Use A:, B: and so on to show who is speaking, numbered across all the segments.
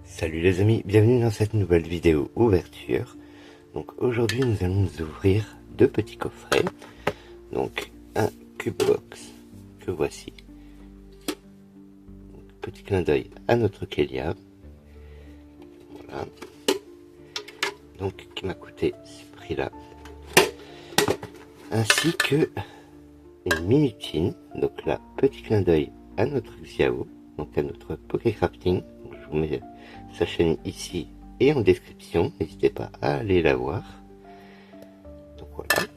A: Salut les amis, bienvenue dans cette nouvelle vidéo ouverture. Donc aujourd'hui nous allons nous ouvrir deux petits coffrets. Donc un cube box que voici. Donc, petit clin d'œil à notre Kélia. Voilà. Donc qui m'a coûté ce prix là. Ainsi que une mini tin. Donc là, petit clin d'œil à notre Xiao. Donc à notre Pokécrafting. Donc, je vous mets sa chaîne ici et en description, n'hésitez pas à aller la voir. Donc voilà.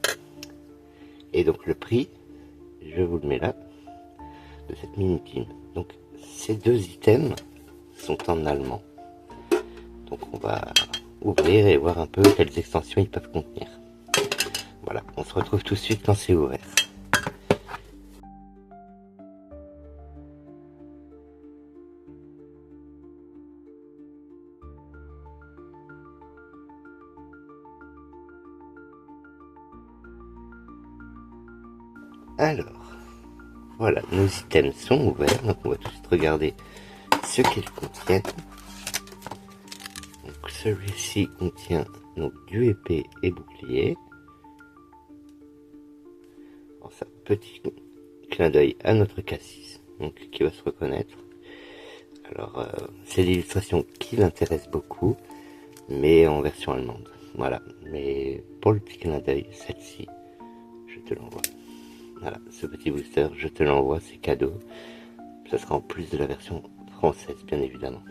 A: Et donc le prix, je vous le mets là, de cette mini tin. Donc ces deux items sont en allemand. Donc on va ouvrir et voir un peu quelles extensions ils peuvent contenir. Voilà, on se retrouve tout de suite quand c'est ouvert. Alors, voilà, nos items sont ouverts, donc on va tout de suite regarder ce qu'ils contiennent. Donc celui-ci contient donc du épée et bouclier. Alors ça, petit clin d'œil à notre Cassis, donc qui va se reconnaître. Alors c'est l'illustration qui l'intéresse beaucoup, mais en version allemande. Voilà, mais pour le petit clin d'œil, celle-ci, je te l'envoie. Voilà, ce petit booster, je te l'envoie, c'est cadeau. Ça sera en plus de la version française, bien évidemment.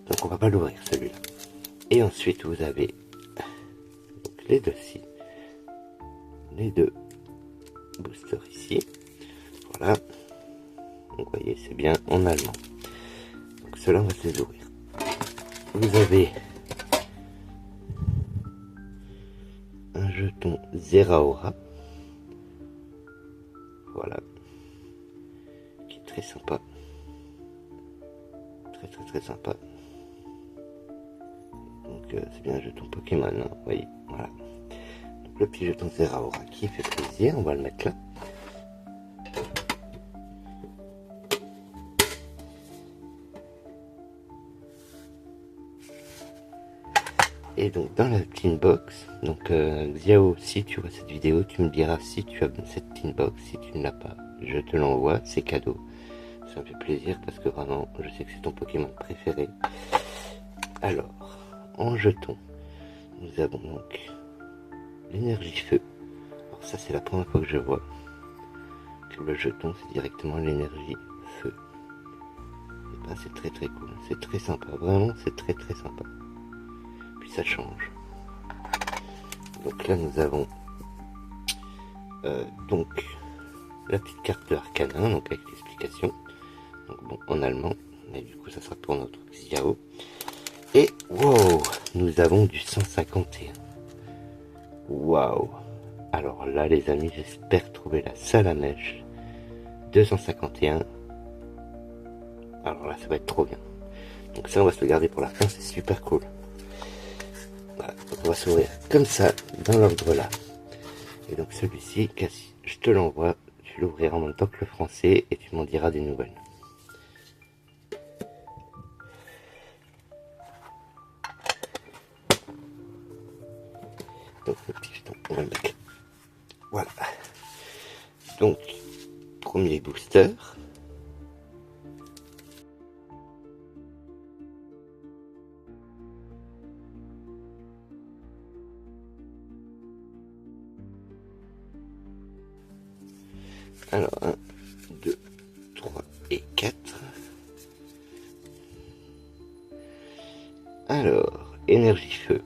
A: Donc on va pas l'ouvrir celui-là. Et ensuite vous avez donc les deux-ci, les deux boosters ici. Voilà. Donc vous voyez, c'est bien en allemand. Donc ceux-là, on va se les ouvrir. Vous avez un jeton Zeraora. Voilà. Qui est très sympa. Très sympa. Donc c'est bien un jeton Pokémon, hein, vous voyez. Voilà. Donc le petit jeton Zeraora qui fait plaisir. On va le mettre là. Et donc dans la tin box, donc Xiao, si tu vois cette vidéo, tu me diras si tu as cette tin box. Si tu ne l'as pas, je te l'envoie, c'est cadeau. Ça me fait plaisir parce que vraiment, je sais que c'est ton Pokémon préféré. Alors, en jeton, nous avons donc l'énergie feu. Alors ça, c'est la première fois que je vois que le jeton, c'est directement l'énergie feu. Et ben, c'est très cool, c'est très sympa, vraiment, c'est très sympa. Puis ça change. Donc là, nous avons donc la petite carte de Arcanin, donc avec l'explication. Donc bon, en allemand, mais du coup, ça sera pour notre Xiao. Et wow, nous avons du 151. Waouh. Alors là, les amis, j'espère trouver la Salamèche 251. Alors là, ça va être trop bien. Donc ça, on va se le garder pour la fin, c'est super cool. Voilà, donc on va s'ouvrir comme ça, dans l'ordre là. Et donc celui-ci, Cassie, je te l'envoie. Tu l'ouvriras en même temps que le français et tu m'en diras des nouvelles. Donc le petit jeton, on va le mettre. Voilà. Donc, premier booster. Alors, 1, 2, 3 et 4. Alors, énergie feu.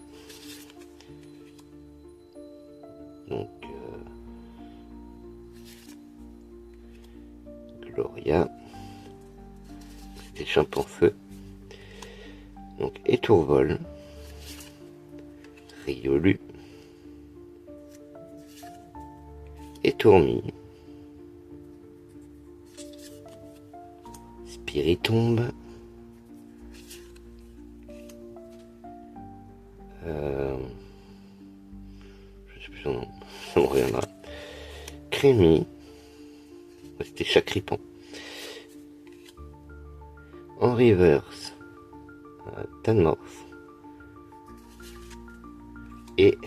A: Donc, Gloria. C'était Champion feu. Donc, Étourvol. Riolu. Étourmi. Spiritombe. Je sais plus son nom, ça me reviendra. Crémy. C'était Chacripan. En reverse, Tanmorph et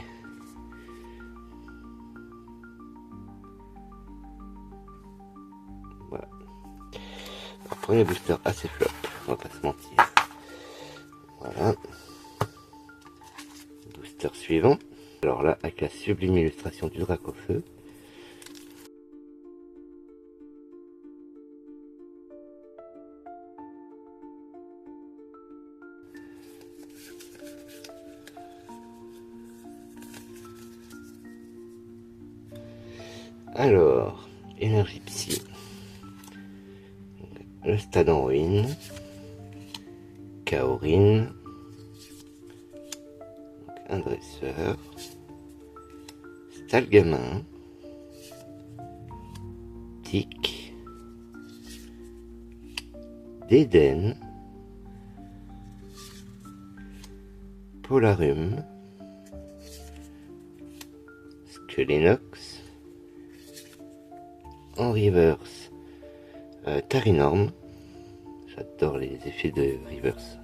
A: voilà. Alors, premier booster assez flop, on va pas se mentir. Voilà. Booster suivant. Alors là, avec la sublime illustration du Dracofeu. Alors, énergie psy. Le stade en ruine. Kaorin. Un dresseur. Stalgamin. Tic. Déden. Polarum. Skelenox. En reverse, Tarinorm. J'adore les effets de reverse,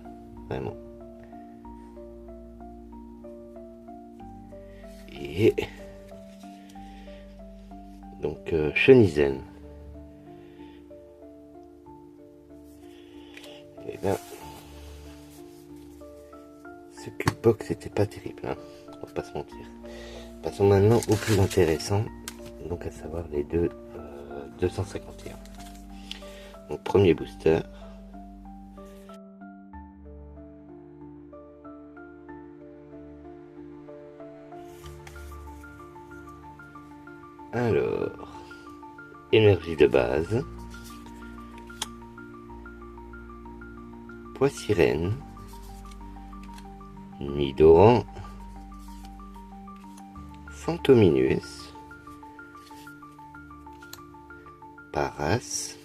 A: vraiment. Et donc Shenizen. Et là, ce cube box c'était pas terrible, hein, on va pas se mentir. Passons maintenant au plus intéressant, donc à savoir les deux 251. Donc premier booster. Alors, énergie de base. Pois sirène. Nidoran. Fantominus. Paras.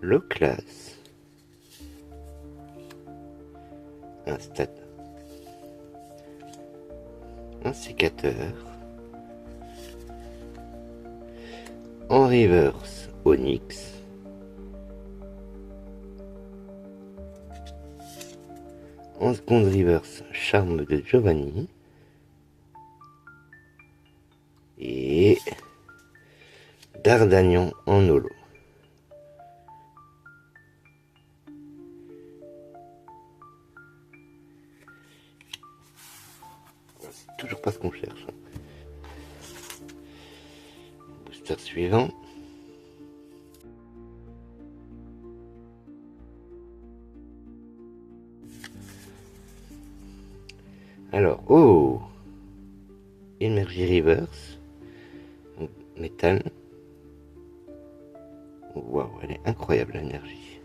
A: Loclas. Un stade. Un sécateur. En reverse, Onyx. En seconde reverse, Charme de Giovanni. Et Dardagnan en holo. C'est toujours pas ce qu'on cherche. Booster suivant. Alors, oh, énergie reverse, métal. Waouh, elle est incroyable l'énergie.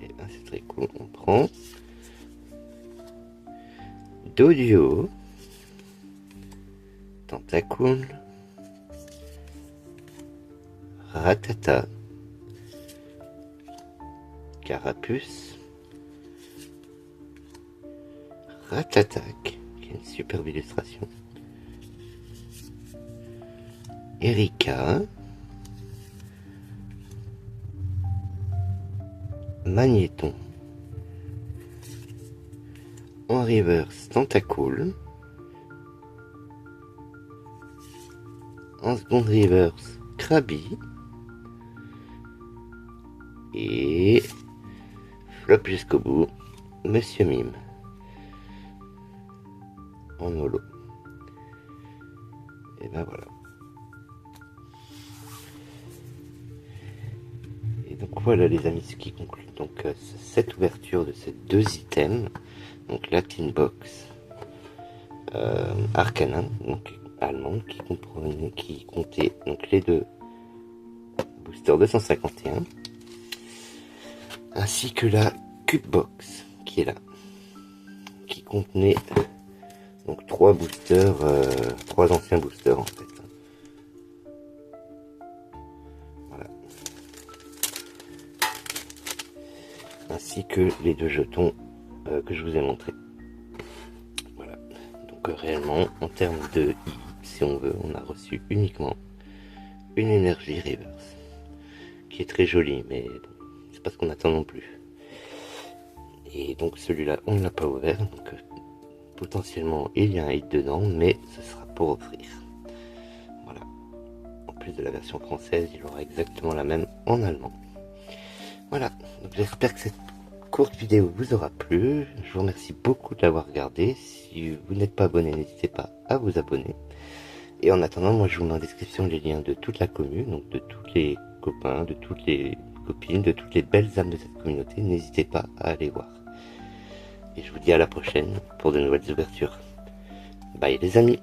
A: Et ben c'est très cool. On prend Dodio, Tentacool, Ratata, Carapuce. Ratatak, qui est une superbe illustration. Erika. Magnéton. En reverse, Tentacool. En seconde reverse, Krabi. Et flop jusqu'au bout, Monsieur Mime. En holo. Et ben voilà. Et donc voilà les amis, ce qui conclut donc cette ouverture de ces deux items. Donc la Tin Box Arcana, donc allemande, qui comptait donc les deux boosters 251, ainsi que la Cube Box qui est là, qui contenait donc trois boosters, trois anciens boosters en fait. Voilà. Ainsi que les deux jetons que je vous ai montré. Voilà. Donc réellement, en termes de I, si on veut, on a reçu uniquement une énergie reverse. qui est très joli, mais bon, c'est pas ce qu'on attend non plus. Et donc celui-là, on ne l'a pas ouvert, donc potentiellement il y a un hit dedans, mais ce sera pour offrir. Voilà. En plus de la version française, il aura exactement la même en allemand. Voilà, donc j'espère que cette courte vidéo vous aura plu. Je vous remercie beaucoup de l'avoir regardé. Si vous n'êtes pas abonné, n'hésitez pas à vous abonner. Et en attendant, moi je vous mets en description les liens de toute la commune, donc de tous les copains, de toutes les copines, de toutes les belles âmes de cette communauté. N'hésitez pas à aller voir. Et je vous dis à la prochaine pour de nouvelles ouvertures. Bye les amis!